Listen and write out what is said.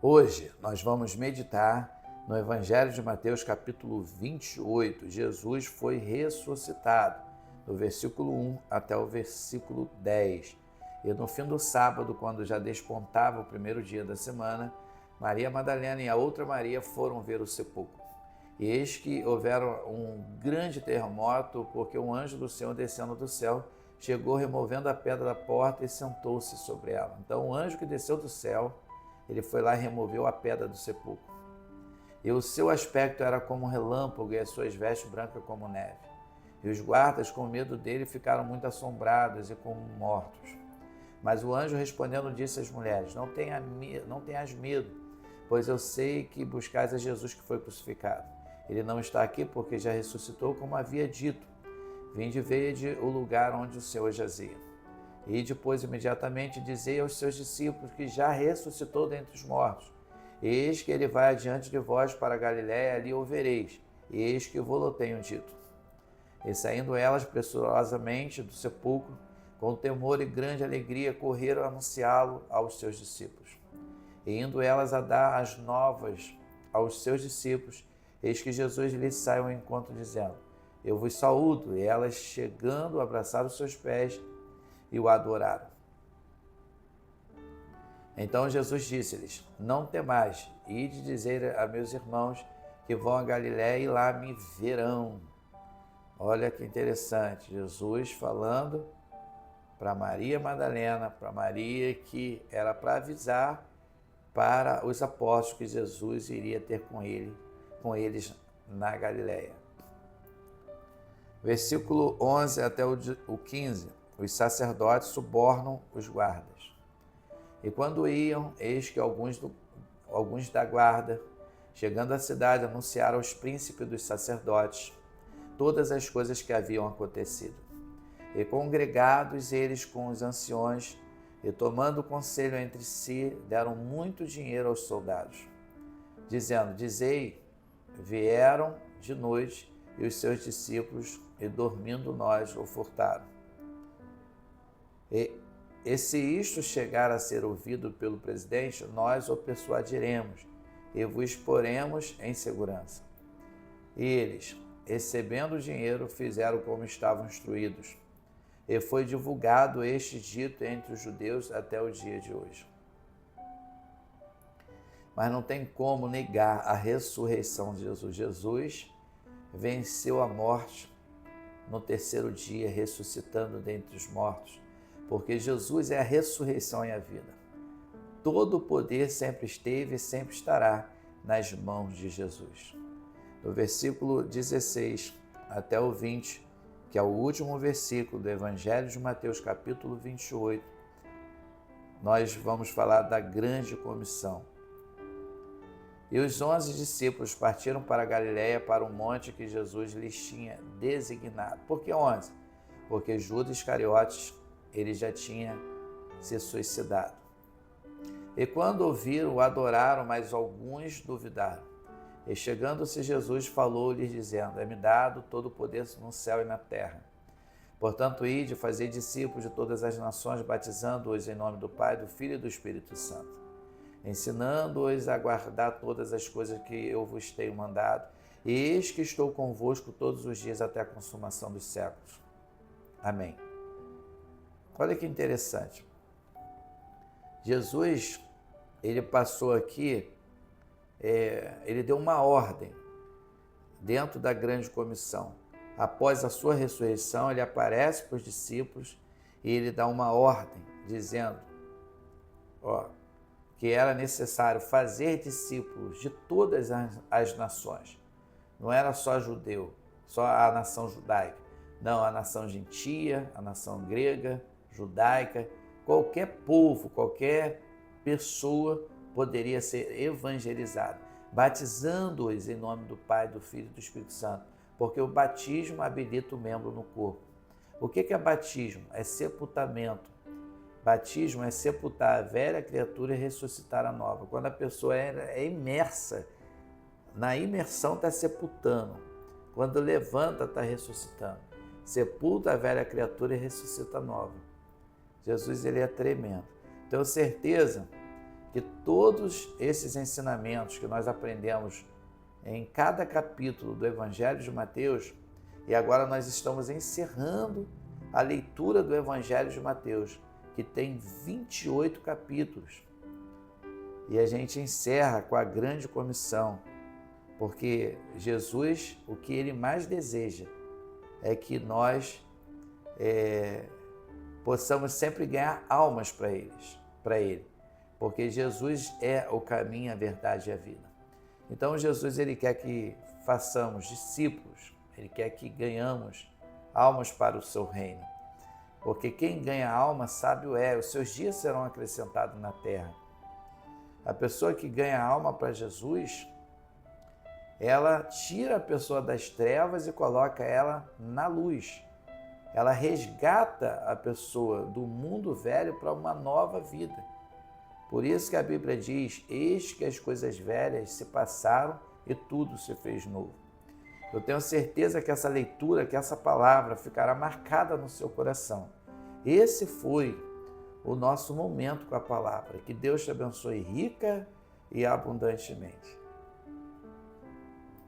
Hoje nós vamos meditar no Evangelho de Mateus, capítulo 28. Jesus foi ressuscitado, do versículo 1 até o versículo 10. E no fim do sábado, quando já despontava o primeiro dia da semana, Maria Madalena e a outra Maria foram ver o sepulcro. E eis que houveram um grande terremoto, porque um anjo do Senhor, descendo do céu, chegou removendo a pedra da porta e sentou-se sobre ela. Então o anjo que desceu do céu, ele foi lá e removeu a pedra do sepulcro. E o seu aspecto era como um relâmpago e as suas vestes brancas como neve. E os guardas, com medo dele, ficaram muito assombrados e como mortos. Mas o anjo, respondendo, disse às mulheres: Não tenhas medo, pois eu sei que buscais a Jesus que foi crucificado. Ele não está aqui porque já ressuscitou, como havia dito. Vinde e vede o lugar onde o Senhor jazia. E depois, imediatamente, dizei aos seus discípulos que já ressuscitou dentre os mortos. Eis que ele vai adiante de vós para a Galiléia, ali o vereis. Eis que vou-lo tenho dito. E saindo elas pressurosamente do sepulcro, com temor e grande alegria, correram a anunciá-lo aos seus discípulos. E indo elas a dar as novas aos seus discípulos, eis que Jesus lhes sai ao encontro, dizendo: Eu vos saúdo. E elas, chegando, abraçaram os seus pés e o adoraram. Então Jesus disse-lhes: Não temais, ide dizer a meus irmãos que vão a Galiléia e lá me verão. Olha que interessante, Jesus falando para Maria Madalena, para Maria, que era para avisar para os apóstolos que Jesus iria ter com eles na Galiléia. Versículo 11 até o 15. Os sacerdotes subornam os guardas. E quando iam, eis que alguns da guarda, chegando à cidade, anunciaram aos príncipes dos sacerdotes todas as coisas que haviam acontecido. E congregados eles com os anciões, e tomando conselho entre si, deram muito dinheiro aos soldados, dizendo: Dizei, vieram de noite e os seus discípulos, e dormindo nós o furtaram. E se isto chegar a ser ouvido pelo presidente, nós o persuadiremos e vos poremos em segurança. E eles, recebendo o dinheiro, fizeram como estavam instruídos. E foi divulgado este dito entre os judeus até o dia de hoje. Mas não tem como negar a ressurreição de Jesus. Jesus venceu a morte no terceiro dia, ressuscitando dentre os mortos, porque Jesus é a ressurreição e a vida. Todo o poder sempre esteve e sempre estará nas mãos de Jesus. Do versículo 16 até o 20, que é o último versículo do Evangelho de Mateus, capítulo 28, nós vamos falar da grande comissão. E os 11 discípulos partiram para a Galiléia, para o monte que Jesus lhes tinha designado. Por que 11? Porque Judas Iscariotes, ele já tinha se suicidado. E quando ouviram, o adoraram, mas alguns duvidaram. E chegando-se Jesus, falou-lhes, dizendo: É-me dado todo o poder no céu e na terra. Portanto, ide, fazei discípulos de todas as nações, batizando-os em nome do Pai, do Filho e do Espírito Santo, ensinando-os a guardar todas as coisas que eu vos tenho mandado, e eis que estou convosco todos os dias até a consumação dos séculos. Amém. Olha que interessante. Jesus, ele passou aqui, ele deu uma ordem dentro da grande comissão. Após a sua ressurreição, ele aparece para os discípulos e ele dá uma ordem, dizendo que era necessário fazer discípulos de todas as nações. Não era só judeu, só a nação judaica. Não, a nação gentia, a nação grega, judaica, qualquer povo, qualquer pessoa poderia ser evangelizada, batizando-os em nome do Pai, do Filho e do Espírito Santo, porque o batismo habilita o membro no corpo. O que é batismo? É sepultamento. Batismo é sepultar a velha criatura e ressuscitar a nova. Quando a pessoa é imersa, na imersão está sepultando. Quando levanta, está ressuscitando. Sepulta a velha criatura e ressuscita a nova. Jesus, ele é tremendo. Tenho certeza que todos esses ensinamentos que nós aprendemos em cada capítulo do Evangelho de Mateus, e agora nós estamos encerrando a leitura do Evangelho de Mateus, que tem 28 capítulos. E a gente encerra com a grande comissão, porque Jesus, o que ele mais deseja é que nós possamos sempre ganhar almas para ele, porque Jesus é o caminho, a verdade e a vida. Então Jesus ele quer que façamos discípulos, ele quer que ganhamos almas para o seu reino, porque quem ganha alma sábio é, os seus dias serão acrescentados na terra. A pessoa que ganha alma para Jesus, ela tira a pessoa das trevas e coloca ela na luz. Ela resgata a pessoa do mundo velho para uma nova vida. Por isso que a Bíblia diz, eis que as coisas velhas se passaram e tudo se fez novo. Eu tenho certeza que essa leitura, que essa palavra ficará marcada no seu coração. Esse foi o nosso momento com a palavra. Que Deus te abençoe rica e abundantemente.